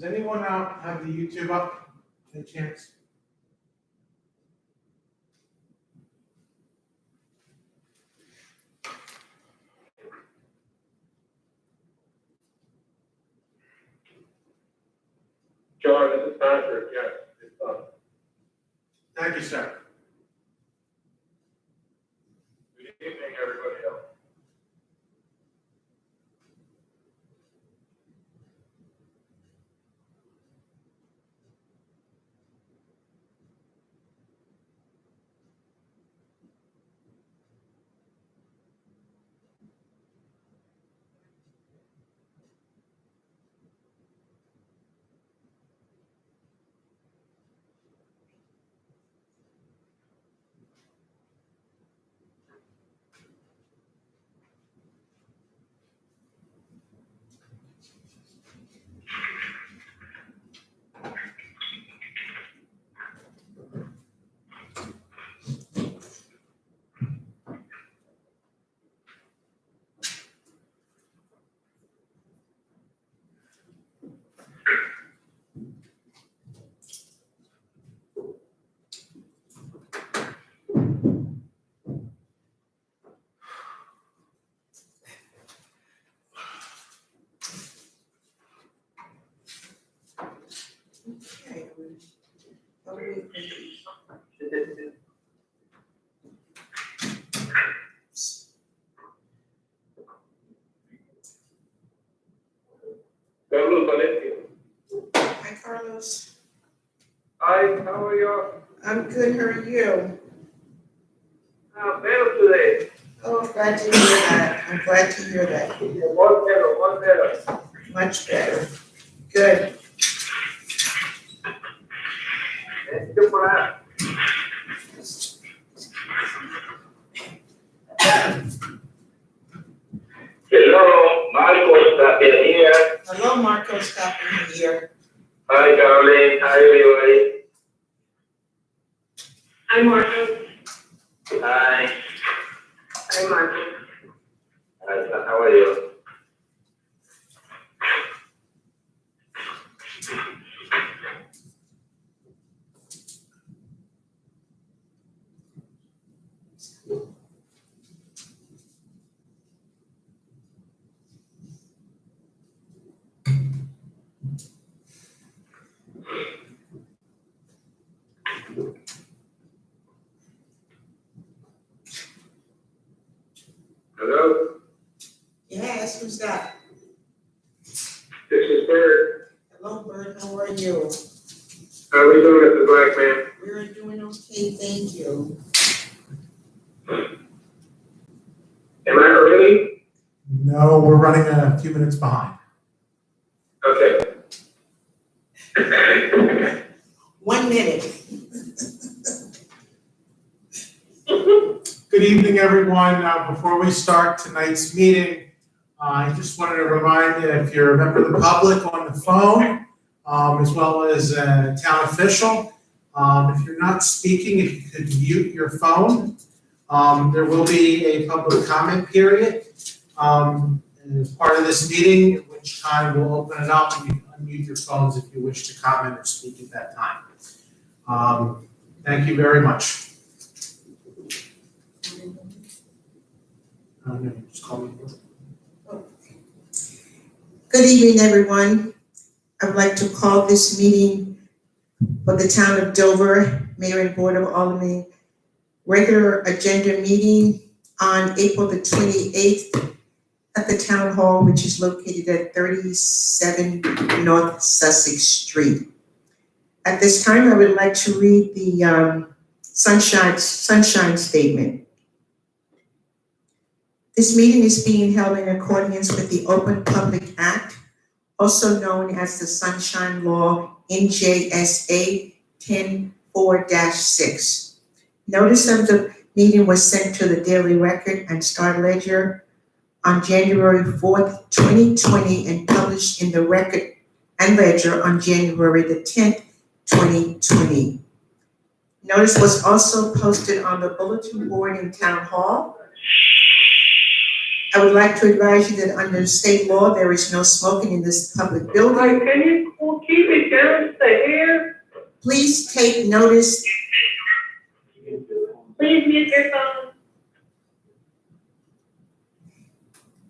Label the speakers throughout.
Speaker 1: anyone out have the YouTube up? Any chance?
Speaker 2: John, this is Patrick. Yes, it's up.
Speaker 1: Thank you, sir.
Speaker 2: Good evening, everybody else. Carlos Valencia.
Speaker 3: Hi, Carlos.
Speaker 2: Hi, how are you?
Speaker 3: I'm good. How are you?
Speaker 2: Better today.
Speaker 3: Oh, glad to hear that. I'm glad to hear that.
Speaker 2: One better.
Speaker 3: Much better. Good.
Speaker 2: Thank you for that. Hello, Marcos Tapia here.
Speaker 3: Hello, Marcos Tapia here.
Speaker 2: Hi, Caroline. Hi, everybody.
Speaker 4: Hi, Marcos.
Speaker 2: Hi.
Speaker 4: Hi, Marcos.
Speaker 2: Hi, how are you? Hello,
Speaker 3: Yes, who's that?
Speaker 2: this is Bert.
Speaker 3: Hello, Bert. How are you?
Speaker 2: How are we doing, Mr. Black Man?
Speaker 3: We're doing okay, thank you.
Speaker 2: Am I early?
Speaker 1: No, we're running a few minutes behind.
Speaker 2: Okay.
Speaker 3: 1 minute.
Speaker 1: Good evening, everyone. Before we start tonight's meeting, I just wanted to remind you, if you're a member of the public on the phone, as well as a town official, if you're not speaking, if you could mute your phone. There will be a public comment period as part of this meeting, at which time we'll open it up and you can unmute your phones if you wish to comment or speak at that time. Thank you very much. No, just call me.
Speaker 3: Good evening, everyone. I would like to call this meeting for the town of Dover, Mayor and Board of Aldermen, regular agenda meeting on April the 28th at the Town Hall, which is located at 37 North Sussex Street. At this time, I would like to read the sunshine statement. This meeting is being held in accordance with the Open Public Act, also known as the Sunshine Law, NJSA 10-4-6. Notice of the meeting was sent to the Daily Record and Star Ledger on January 4th, 2020, and published in the Record and Ledger on January the 10th, 2020. Notice was also posted on the bulletin board in Town Hall, I would like to advise you that under state law, there is no smoking in this public building.
Speaker 4: Like, can you keep it down to here?
Speaker 3: Please take notice.
Speaker 4: Please mute your phone.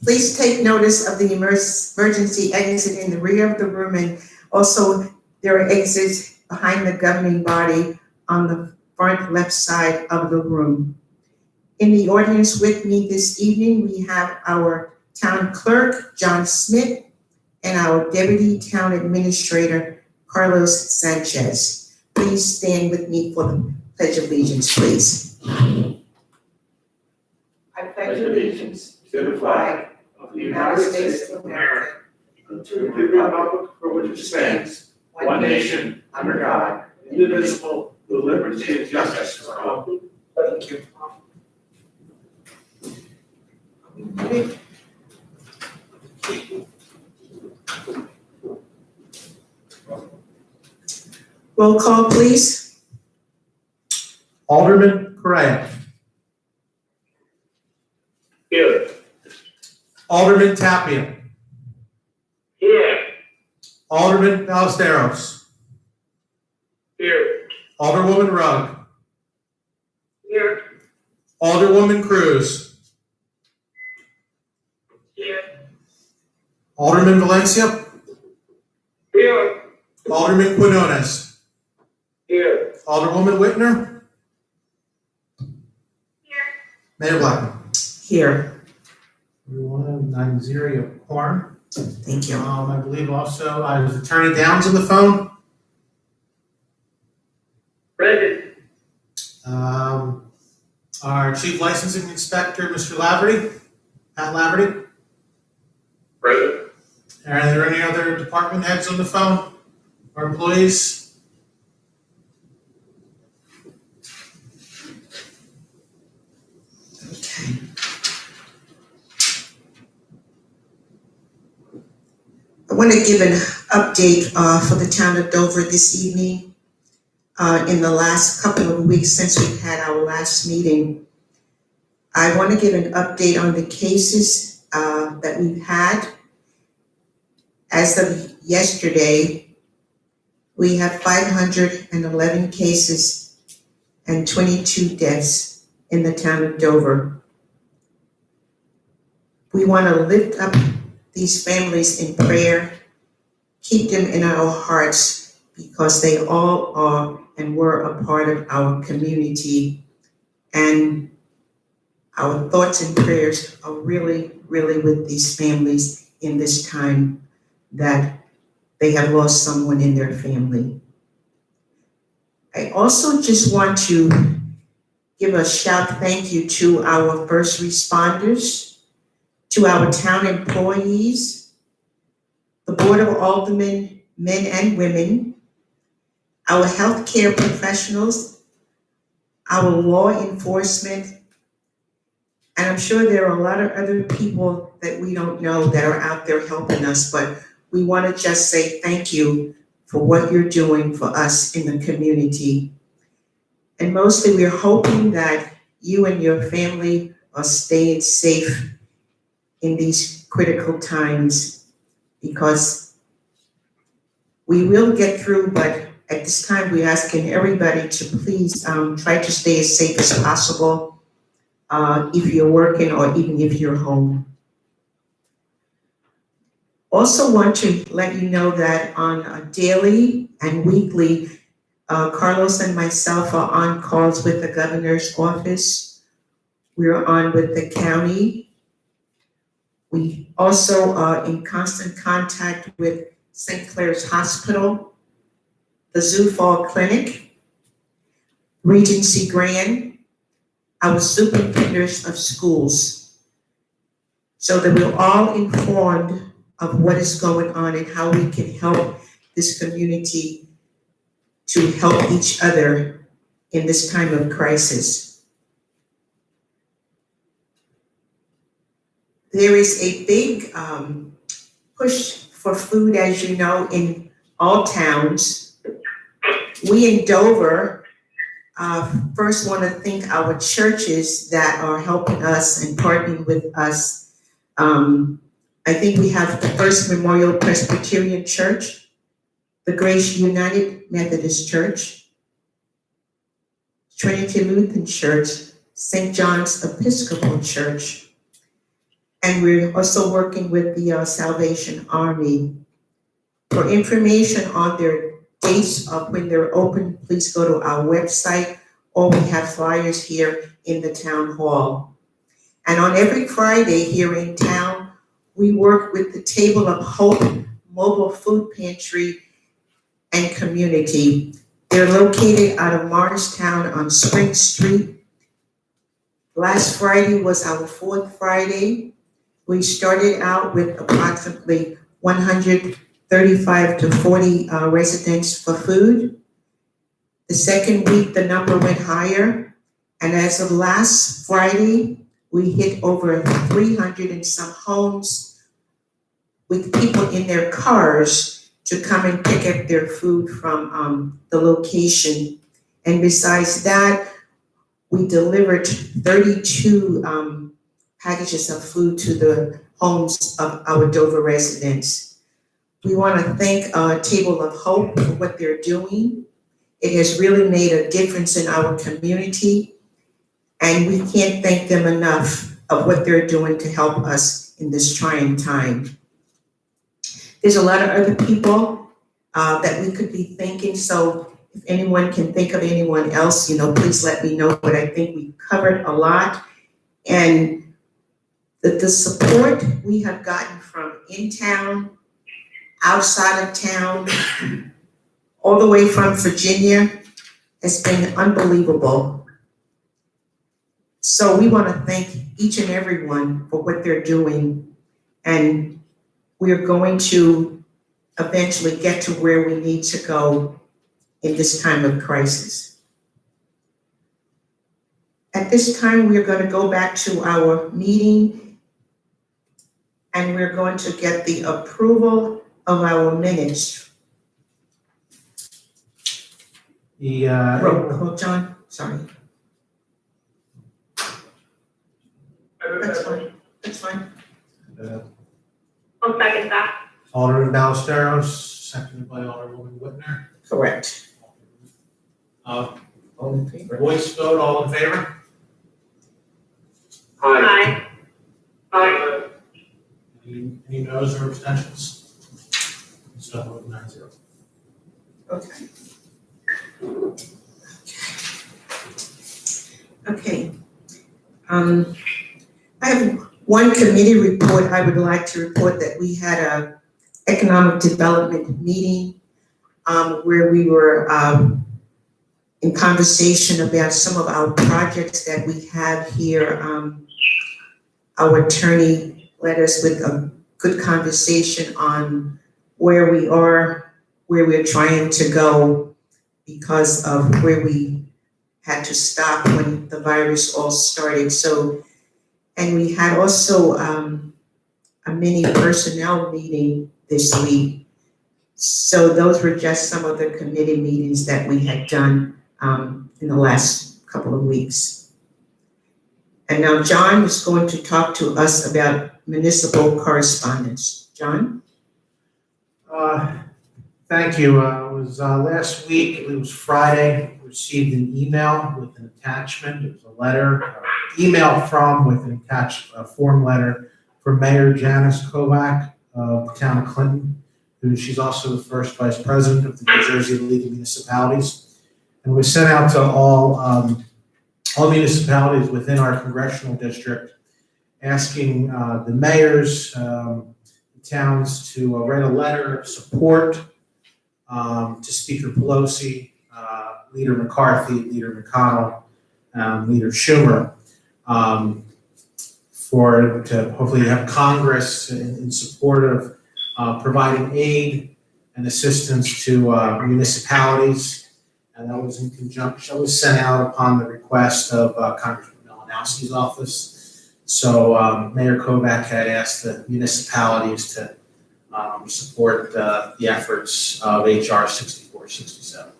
Speaker 3: Please take notice of the emergency exit in the rear of the room, and also there are exits behind the governing body on the front left side of the room. In the audience with me this evening, we have our town clerk, John Smith, and our deputy town administrator, Carlos Sanchez. Please stand with me for the Pledge of Allegiance, please. I pledge allegiance
Speaker 5: to the flag of the United States of America, and to the republic for which it stands, one nation, under God, indivisible, with liberty and justice for all.
Speaker 3: Thank you. Roll call, please.
Speaker 1: Alderman Correa.
Speaker 2: Here.
Speaker 1: Alderman Tapia.
Speaker 2: Here.
Speaker 1: Alderman Ballesteros.
Speaker 2: Here.
Speaker 1: Alderwoman Rugg.
Speaker 4: Here.
Speaker 1: Alderwoman Cruz.
Speaker 4: Here.
Speaker 1: Alderman Valencia.
Speaker 2: Here.
Speaker 1: Alderman Quinones.
Speaker 2: Here.
Speaker 1: Alderwoman Whitner.
Speaker 4: Here.
Speaker 1: Mayor Blackman.
Speaker 3: Here.
Speaker 1: Everyone, 9-0, you have a quorum.
Speaker 3: Thank you.
Speaker 1: I believe also, is Attorney Downs on the phone?
Speaker 2: Present.
Speaker 1: Our Chief Licensing Inspector, Mr. Laverty, Pat Laverty.
Speaker 2: Present.
Speaker 1: Are there any other department heads on the phone or employees?
Speaker 3: Okay. I want to give an update for the town of Dover this evening. In the last couple of weeks since we had our last meeting, I want to give an update on the cases that we've had. As of yesterday, we have 511 cases and 22 deaths in the town of Dover. We want to lift up these families in prayer, keep them in our hearts, because they all are and were a part of our community. And our thoughts and prayers are really, really with these families in this time that they have lost someone in their family. I also just want to give a shout thank you to our first responders, to our town employees, the Board of Aldermen, men and women, our healthcare professionals, our law enforcement, and I'm sure there are a lot of other people that we don't know that are out there helping us, but we want to just say thank you for what you're doing for us in the community. And mostly we're hoping that you and your family are staying safe in these critical times, because we will get through, but at this time we're asking everybody to please try to stay as safe as possible if you're working or even if you're home. Also want to let you know that on a daily and weekly, Carlos and myself are on calls with the governor's office. We're on with the county. We also are in constant contact with St. Clair's Hospital, the Zoo Fall Clinic, Regency Grand, our superintendents of schools, so that we're all informed of what is going on and how we can help this community to help each other in this time of crisis. There is a big push for food, as you know, in all towns. We in Dover first want to thank our churches that are helping us and partnering with us I think we have the First Memorial Presbyterian Church, the Grace United Methodist Church, Trinity Lutheran Church, St. John's Episcopal Church, and we're also working with the Salvation Army. For information on their dates of when they're open, please go to our website, or we have flyers here in the town hall. And on every Friday here in town, we work with the Table of Hope Mobile Food Pantry and Community. They're located out of Morristown on Spring Street. Last Friday was our fourth Friday. We started out with approximately 135 to 40 residents for food. The second week, the number went higher. And as of last Friday, we hit over 300 and some homes with people in their cars to come and pick up their food from the location. And besides that, we delivered 32 packages of food to the homes of our Dover residents. We want to thank Table of Hope for what they're doing. It has really made a difference in our community, and we can't thank them enough of what they're doing to help us in this trying time. There's a lot of other people that we could be thanking, so if anyone can think of anyone else, please let me know, but I think we covered a lot. And the support we have gotten from in town, outside of town, all the way from Virginia has been unbelievable. So we want to thank each and every one for what they're doing, and we're going to eventually get to where we need to go in this time of crisis. At this time, we're going to go back to our meeting, and we're going to get the approval of our minutes. Roll, John, sorry. That's fine, that's fine.
Speaker 4: I'll second that.
Speaker 1: Alderman Ballesteros, seconded by Alderwoman Whitner.
Speaker 3: Correct.
Speaker 1: All
Speaker 3: All in favor?
Speaker 1: voice vote, all in favor?
Speaker 2: Aye.
Speaker 4: Aye.
Speaker 1: Any noes or abstentions? So vote 9-0.
Speaker 3: Okay. Okay. I have one committee report. I would like to report that we had a economic development meeting where we were in conversation about some of our projects that we have here. Our attorney led us with a good conversation on where we are, where we're trying to go because of where we had to stop when the virus all started. So, and we had also a mini personnel meeting this week. So those were just some of the committee meetings that we had done in the last couple of weeks. And now John is going to talk to us about municipal correspondence. John?
Speaker 1: Thank you. It was last week, it was Friday, received an email with an attachment. It was a letter, email from with an attached form letter from Mayor Janice Kovac of the town of Clinton, who she's also the first vice president of the New Jersey League of Municipalities. And it was sent out to all municipalities within our congressional district, asking the mayors, the towns to write a letter of support to Speaker Pelosi, Leader McCarthy, Leader McConnell, Leader Schumer, to hopefully have Congress in support of providing aid and assistance to municipalities. And that was in conjunction, that was sent out upon the request of Congressman Malinowski's office. So Mayor Kovac had asked the municipalities to support the efforts of HR 6467.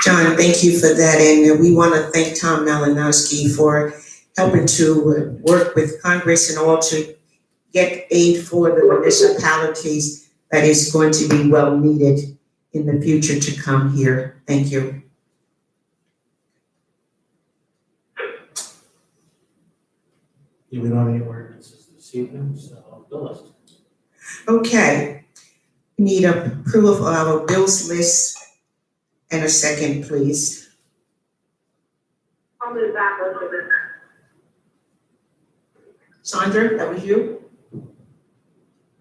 Speaker 3: John, thank you for that. And we want to thank Tom Malinowski for helping to work with Congress and all to get aid for the municipalities that is going to be well needed in the future to come here. Thank you.
Speaker 1: Yeah, we don't have any ordinances this evening, so the list.
Speaker 3: Okay, need approval of our bills list and a second, please.
Speaker 4: I'll move that motion.
Speaker 3: Sandra, that was you?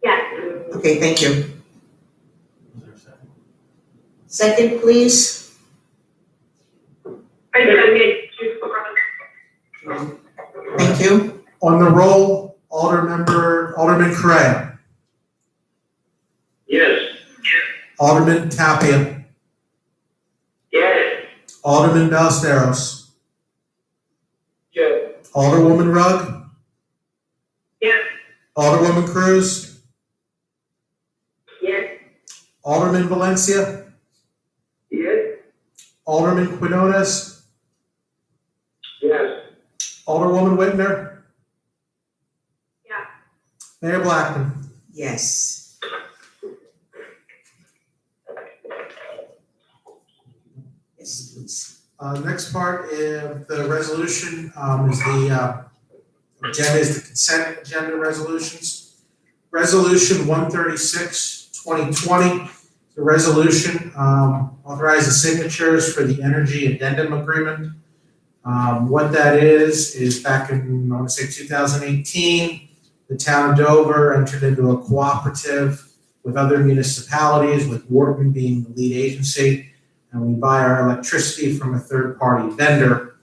Speaker 4: Yes.
Speaker 3: Okay, thank you.
Speaker 1: Is there a second?
Speaker 3: Second, please.
Speaker 4: I get you.
Speaker 3: Thank you.
Speaker 1: On the roll, Alderman Correa,
Speaker 2: Yes.
Speaker 1: Alderman Tapia,
Speaker 2: Yes.
Speaker 1: Alderman Ballesteros,
Speaker 2: Yes.
Speaker 1: Alderwoman Rugg,
Speaker 4: Yes.
Speaker 1: Alderwoman Cruz,
Speaker 4: Yes.
Speaker 1: Alderman Valencia,
Speaker 2: Yes.
Speaker 1: Alderman Quinones,
Speaker 2: Yes.
Speaker 1: Alderwoman Whitner,
Speaker 4: Yeah.
Speaker 1: Mayor Blackman.
Speaker 3: Yes. Yes, please.
Speaker 1: Next part of the resolution is the agenda is the consent agenda resolutions. Resolution 136, 2020, the resolution authorizes signatures for the energy addendum agreement. What that is back in, I want to say 2018, the town of Dover entered into a cooperative with other municipalities, with Wharton being the lead agency, and we buy our electricity from a third-party vendor.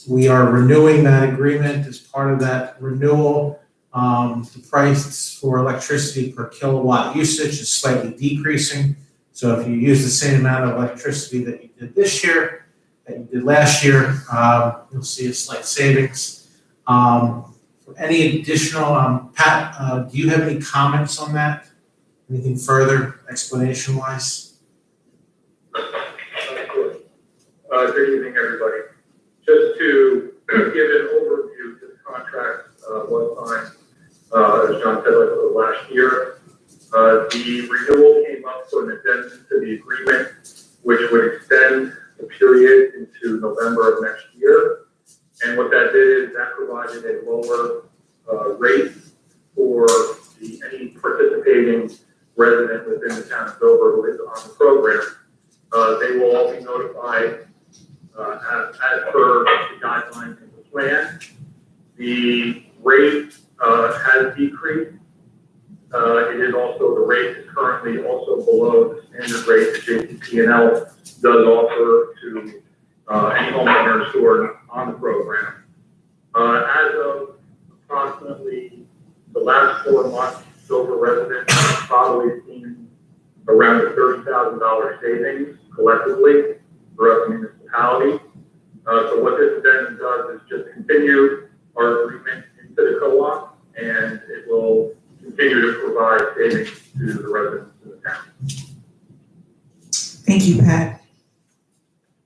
Speaker 1: We are renewing that agreement. As part of that renewal, the price for electricity per kilowatt usage is slightly decreasing. So if you use the same amount of electricity that you did this year, that you did last year, you'll see a slight savings. For any additional, Pat, do you have any comments on that? Anything further, explanation-wise?
Speaker 6: Good evening, everybody. Just to give an overview, this contract was signed, as John said, last year. The renewal came up for an addendum to the agreement, which would extend the period into November of next year. And what that did is that provided a lower rate for any participating resident within the town of Dover who is on the program. They will all be notified as per the guidelines in the plan. The rate has decreased. It is also, the rate is currently also below the standard rate that JCP&L does offer to any homeowners who are on the program. As of approximately the last 4 months, Dover residents have probably seen around a $30,000 savings collectively throughout the municipality. So what this addendum does is just continue our agreement into the co-op, and it will continue to provide savings to the residents of the town.
Speaker 3: Thank you, Pat.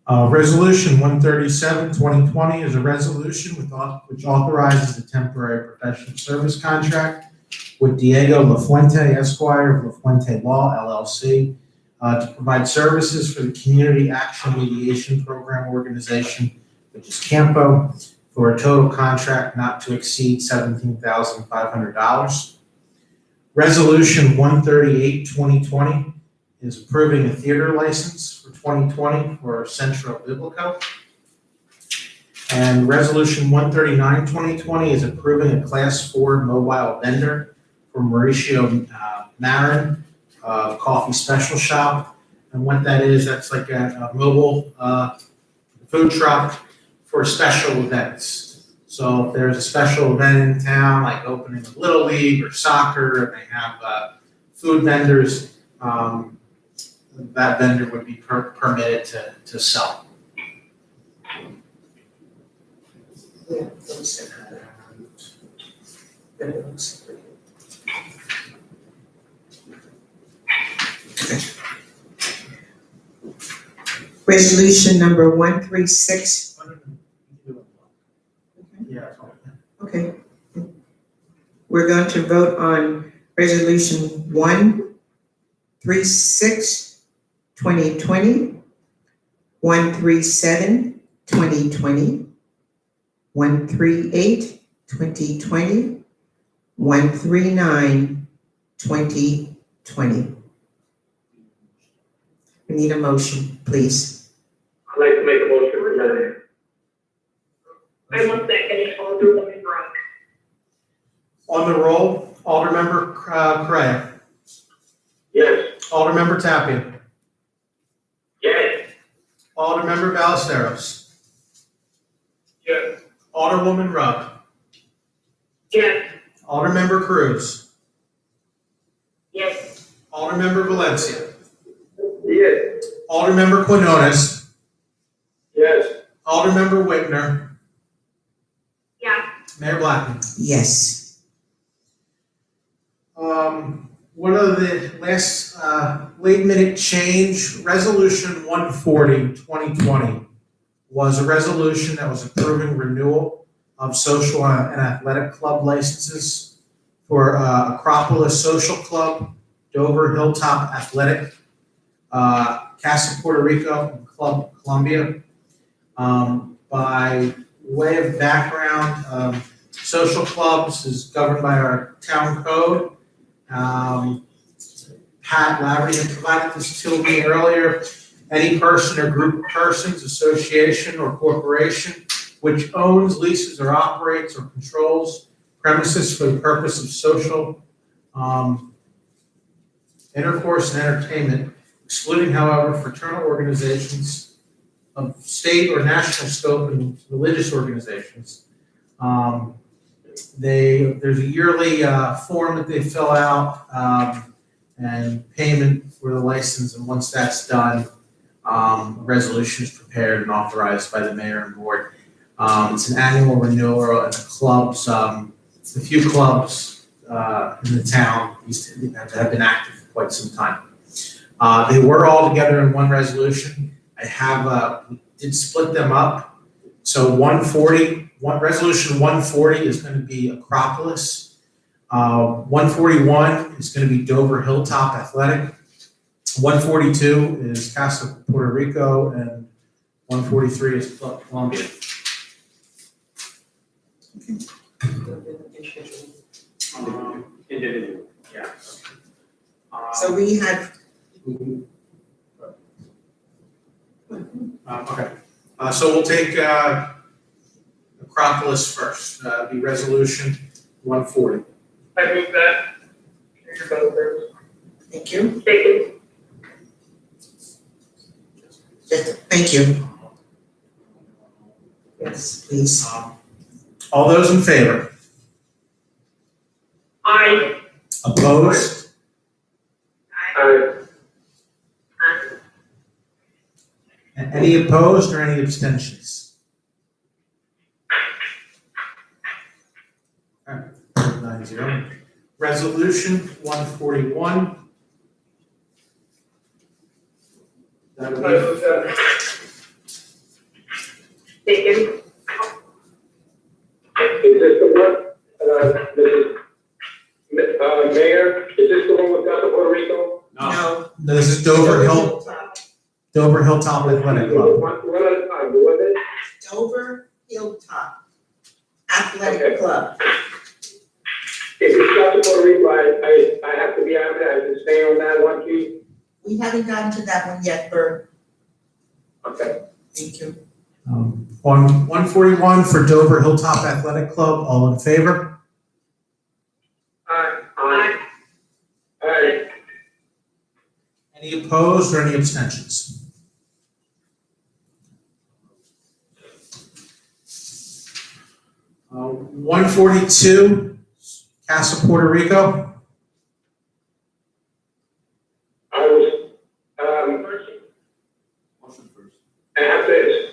Speaker 1: Resolution 137, 2020 is a resolution which authorizes a temporary professional service contract with Diego LaFuente Esquire of LaFuente Law LLC to provide services for the Community Action Mediation Program organization, which is CAMPO, for a total contract not to exceed $17,500. Resolution 138, 2020 is approving a theater license for 2020 for Centro Biblico. And Resolution 139, 2020 is approving a Class 4 mobile vendor for Mauricio Marin of Coffee Special Shop. And what that is, that's like a mobile food truck for special events. So if there's a special event in town, like opening a Little League or soccer, and they have food vendors, that vendor would be permitted to sell.
Speaker 3: Resolution number 136. We're going to vote on Resolution 136, 2020, 137, 2020, 138, 2020, 139, 2020. We need a motion, please.
Speaker 2: I'd like to make a motion for that.
Speaker 4: I will second Alderwoman Rock.
Speaker 1: On the roll, Aldermember Correa,
Speaker 2: Yes.
Speaker 1: Aldermember Tapia,
Speaker 2: Yes.
Speaker 1: Aldermember Ballesteros,
Speaker 2: Yes.
Speaker 1: Alderwoman Rugg,
Speaker 4: Yes.
Speaker 1: Aldermember Cruz,
Speaker 4: Yes.
Speaker 1: Aldermember Valencia,
Speaker 2: Yes.
Speaker 1: Aldermember Quinones,
Speaker 2: Yes.
Speaker 1: Aldermember Whitner,
Speaker 4: Yes.
Speaker 1: Mayor Blackman.
Speaker 3: Yes.
Speaker 1: One of the last late minute change, Resolution 140, 2020 was a resolution that was approving renewal of social and athletic club licenses for Acropolis Social Club, Dover Hilltop Athletic, Casa Puerto Rico, and Club Columbia. By way of background, social clubs is governed by our town code. Pat Laverty had provided this to me earlier. Any person or group of persons, association or corporation which owns, leases, or operates or controls premises for the purpose of social intercourse and entertainment, excluding, however, fraternal organizations of state or national scope and religious organizations. There's a yearly form that they fill out and payment for the license, and once that's done, a resolution is prepared and authorized by the mayor and board. It's an annual renewal, and the clubs, the few clubs in the town have been active for quite some time. They were all together in one resolution. We did split them up. So Resolution 140 is going to be Acropolis. 141 is going to be Dover Hilltop Athletic. 142 is Casa Puerto Rico, and 143 is Club Columbia.
Speaker 5: Individual.
Speaker 1: Yeah.
Speaker 3: So we have,
Speaker 1: Okay. So we'll take Acropolis first. Be Resolution 140.
Speaker 2: I move that. Your vote first.
Speaker 3: thank you.
Speaker 4: Second.
Speaker 3: Thank you. Yes, please.
Speaker 1: All those in favor?
Speaker 4: Aye.
Speaker 1: Opposed?
Speaker 2: Aye.
Speaker 1: Any opposed or any abstentions? All right, 9-0. Resolution 141.
Speaker 2: I move that.
Speaker 4: Second.
Speaker 2: Is this the one, Mayor, is this the one with Casa Puerto Rico?
Speaker 3: No.
Speaker 1: This is Dover Hilltop Athletic Club.
Speaker 2: One at a time, who was it?
Speaker 3: Dover Hilltop Athletic Club.
Speaker 2: If it's Casa Puerto Rico, I have to be out there, I can stay on that one, please.
Speaker 3: We haven't gotten to that one yet, Bert.
Speaker 2: Okay.
Speaker 3: Thank you.
Speaker 1: On 141 for Dover Hilltop Athletic Club, all in favor?
Speaker 2: Aye.
Speaker 4: Aye.
Speaker 2: Aye.
Speaker 1: Any opposed or any abstentions? 142, Casa Puerto Rico.
Speaker 2: I was, I have to,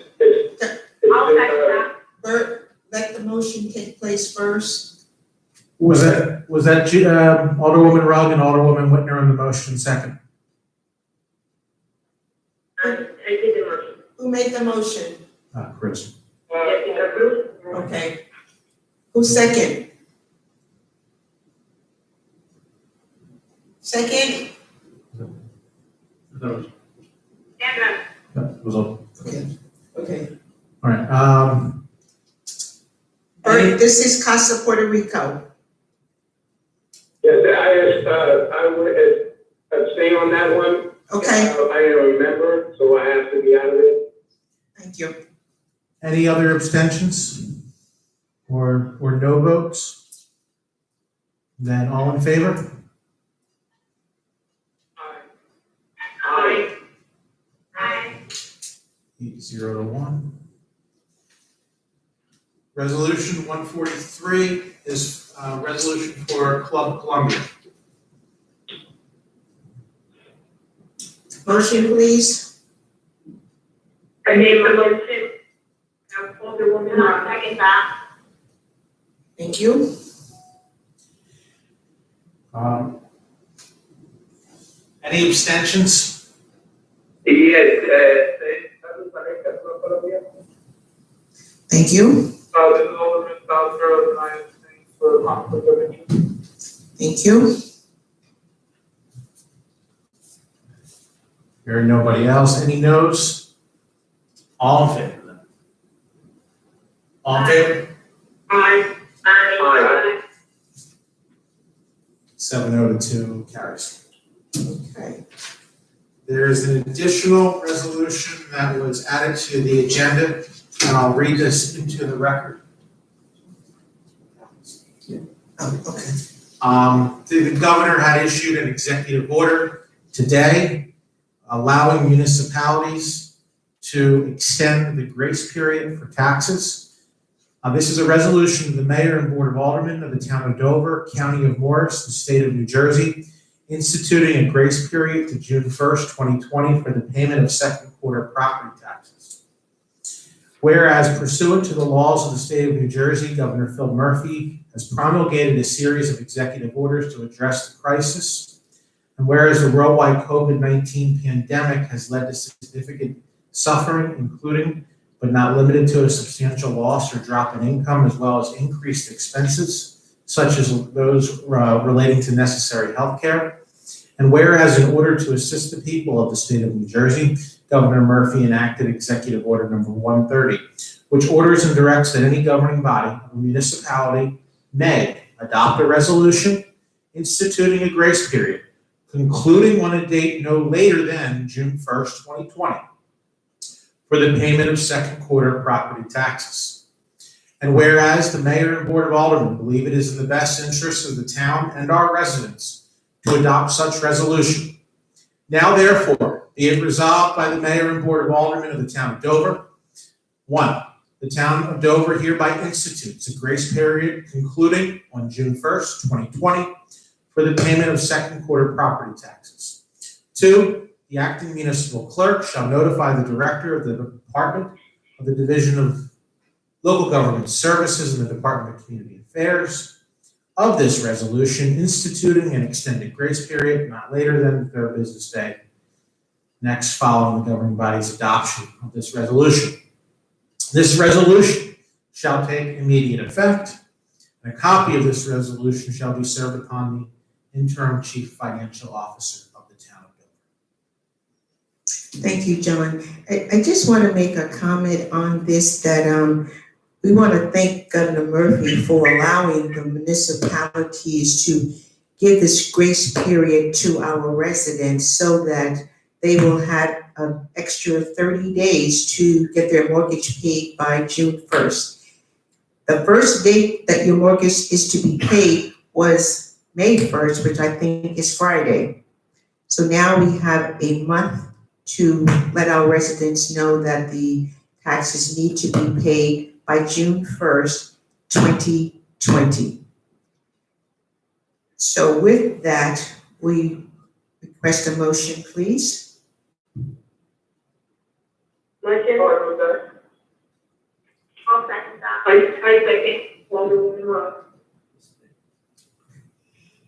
Speaker 4: I'll second that.
Speaker 3: Bert, let the motion take place first.
Speaker 1: Was that Alderwoman Rugg and Alderwoman Whitner on the motion second?
Speaker 4: I did the motion.
Speaker 3: Who made the motion?
Speaker 1: Chris.
Speaker 4: Jessica Cruz.
Speaker 3: Okay. Who second? Second?
Speaker 1: Those.
Speaker 4: And,
Speaker 1: Was all.
Speaker 3: Okay.
Speaker 1: All right,
Speaker 3: This is Casa Puerto Rico.
Speaker 2: Yes, I would abstain on that one.
Speaker 3: Okay,
Speaker 2: I didn't remember, so I have to be out of it.
Speaker 3: thank you.
Speaker 1: any other abstentions? Or no votes? Then all in favor?
Speaker 4: aye. Aye.
Speaker 1: 8-0 to 1. Resolution 143 is a resolution for Club Columbia.
Speaker 3: Motion, please.
Speaker 4: I made the motion. Alderwoman, I'll second that.
Speaker 3: Thank you.
Speaker 1: Any abstentions?
Speaker 2: Yes,
Speaker 3: Thank you.
Speaker 6: This is Alderman Salzberg, and I abstain for conflict of interest.
Speaker 3: Thank you.
Speaker 1: Hearing nobody else, any noes? All in favor then? All in favor?
Speaker 4: Aye. Aye.
Speaker 1: 7-0 to 2 carries.
Speaker 3: Okay.
Speaker 1: There is an additional resolution that was added to the agenda, and I'll read this into the record.
Speaker 3: Oh, okay.
Speaker 1: The governor had issued an executive order today allowing municipalities to extend the grace period for taxes. This is a resolution of the mayor and board of aldermen of the town of Dover, county of Morris, the state of New Jersey, instituting a grace period to June 1st, 2020 for the payment of second quarter property taxes. Whereas pursuant to the laws of the state of New Jersey, Governor Phil Murphy has promulgated a series of executive orders to address the crisis. And whereas the worldwide COVID-19 pandemic has led to significant suffering, including but not limited to a substantial loss or drop in income, as well as increased expenses, such as those relating to necessary health care. And whereas in order to assist the people of the state of New Jersey, Governor Murphy enacted Executive Order number 130, which orders and directs that any governing body of a municipality may adopt a resolution instituting a grace period, concluding on a date no later than June 1st, 2020, for the payment of second quarter property taxes. And whereas the mayor and board of aldermen believe it is in the best interest of the town and our residents to adopt such resolution, now therefore be it resolved by the mayor and board of aldermen of the town of Dover. 1, the town of Dover hereby institutes a grace period concluding on June 1st, 2020 for the payment of second quarter property taxes. 2, the acting municipal clerk shall notify the director of the department of the Division of Local Government Services and the Department of Community Affairs of this resolution, instituting an extended grace period not later than the third business day next following the governing body's adoption of this resolution. This resolution shall take immediate effect, and a copy of this resolution shall be served upon the interim chief financial officer of the town of Dover.
Speaker 3: Thank you, John. I just want to make a comment on this that we want to thank Governor Murphy for allowing the municipalities to give this grace period to our residents so that they will have an extra 30 days to get their mortgage paid by June 1st. The first date that your mortgage is to be paid was May 1st, which I think is Friday. So now we have a month to let our residents know that the taxes need to be paid by June 1st, 2020. So with that, we request a motion, please.
Speaker 4: Motion. I'll second that. I second Alderwoman Rowe.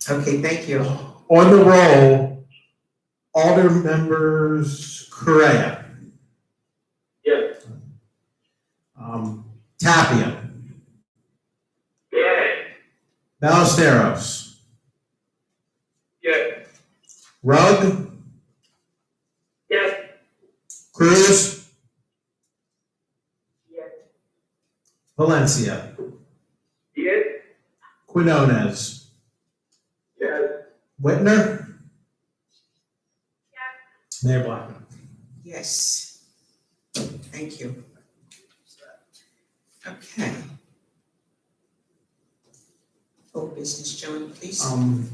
Speaker 3: Okay, thank you.
Speaker 1: On the roll, Alderman members Correa.
Speaker 2: Yes.
Speaker 1: Tapia.
Speaker 2: Yes.
Speaker 1: Ballesteros.
Speaker 2: Yes.
Speaker 1: Rugg,
Speaker 4: Yes.
Speaker 1: Cruz,
Speaker 4: Yes.
Speaker 1: Valencia,
Speaker 2: Yes.
Speaker 1: Quinones,
Speaker 2: Yes.
Speaker 1: Whitner. Mayor Blackman.
Speaker 3: Yes. Thank you. Okay. Old business, John, please.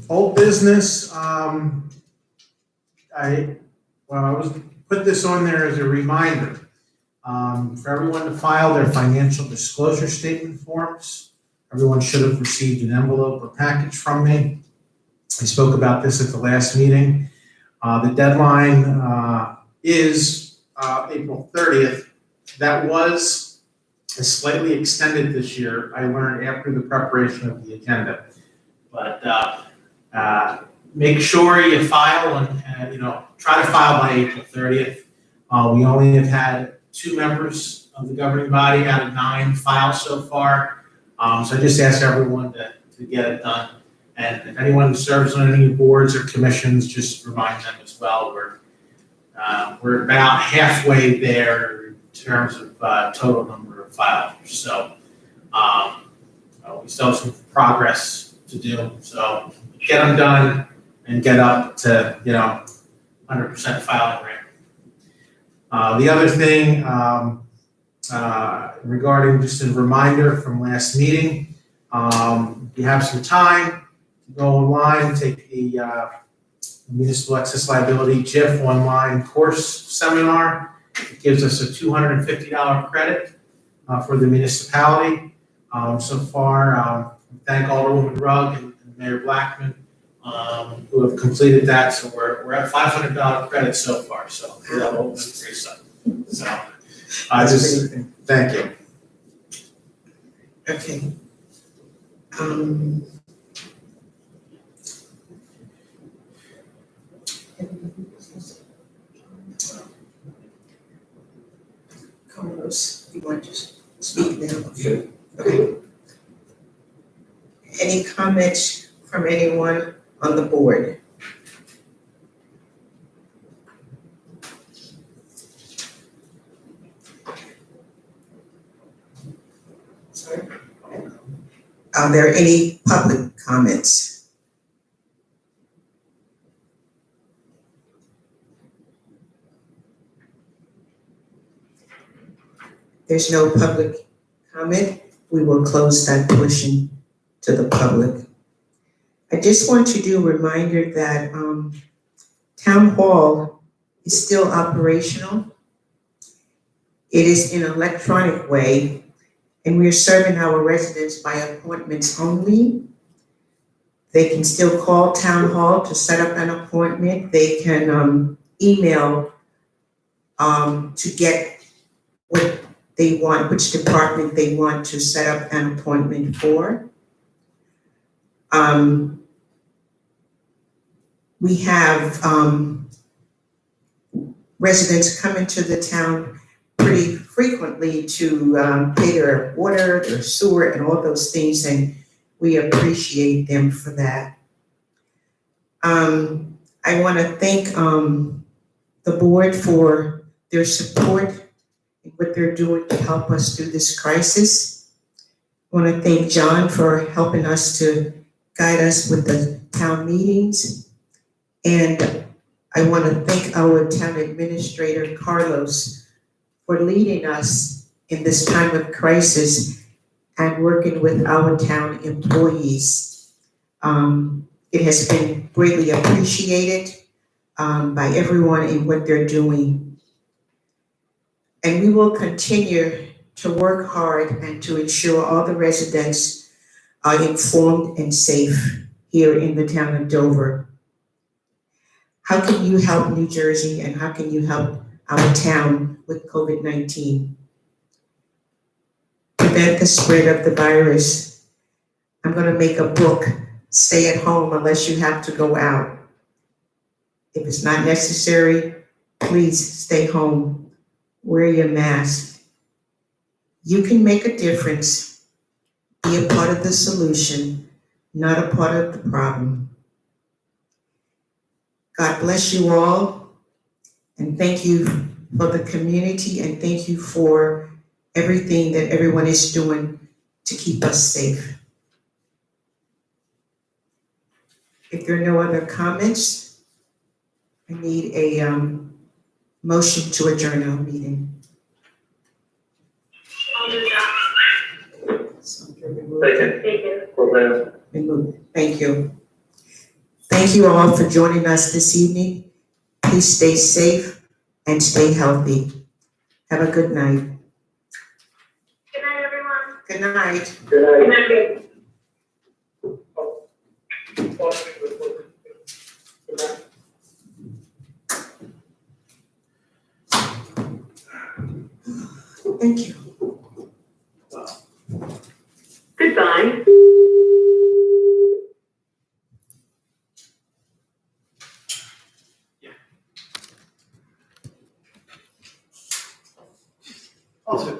Speaker 1: Old business, I was, put this on there as a reminder, for everyone to file their financial disclosure statement forms. Everyone should have received an envelope or package from me. I spoke about this at the last meeting. The deadline, is, April 30th. That was slightly extended this year, I learned after the preparation of the agenda. But make sure you file and, try to file by April 30th. We only have had 2 members of the governing body out of 9 file so far. So I just ask everyone to get it done. And if anyone serves on any boards or commissions, just remind them as well. We're about halfway there in terms of total number of filers. So we still have some progress to do. So get them done and get up to 100% filing rate. The other thing regarding just a reminder from last meeting, if you have some time, go online and take the Municipal Excess Liability JIF online course seminar. It gives us a $250 credit for the municipality. So far, thank Alderwoman Rugg and Mayor Blackman who have completed that. So we're at $500 credit so far. So that will increase up. So I just thank you.
Speaker 3: Okay. Carlos, you want to speak now? Okay. Any comments from anyone on the board? Sorry. Are there any public comments? There's no public comment. We will close that portion to the public. I just want to do a reminder that Town Hall is still operational. It is in an electronic way, and we are serving our residents by appointments only. They can still call Town Hall to set up an appointment. They can email to get what they want, which department they want to set up an appointment for. We have residents come into the town pretty frequently to pay their water, their sewer, and all those things, and we appreciate them for that. I want to thank the board for their support and what they're doing to help us through this crisis. I want to thank John for helping us to guide us with the town meetings. And I want to thank our town administrator, Carlos, for leading us in this time of crisis and working with our town employees. It has been greatly appreciated by everyone in what they're doing. And we will continue to work hard and to ensure all the residents are informed and safe here in the town of Dover. How can you help New Jersey and how can you help our town with COVID-19? Prevent the spread of the virus. I'm going to make a book, Stay at Home Unless You Have to Go Out. If it's not necessary, please stay home. Wear your mask. You can make a difference. Be a part of the solution, not a part of the problem. God bless you all, and thank you for the community, and thank you for everything that everyone is doing to keep us safe. If there are no other comments, I need a motion to adjourn our meeting.
Speaker 4: I'll do that.
Speaker 6: Second.
Speaker 4: Thank you.
Speaker 6: Program.
Speaker 3: Thank you. Thank you all for joining us this evening. Please stay safe and stay healthy. Have a good night.
Speaker 4: Good night, everyone.
Speaker 3: Good night.
Speaker 2: Good night.
Speaker 4: Good night, babe.
Speaker 3: Thank you.
Speaker 4: Goodbye.
Speaker 5: Also,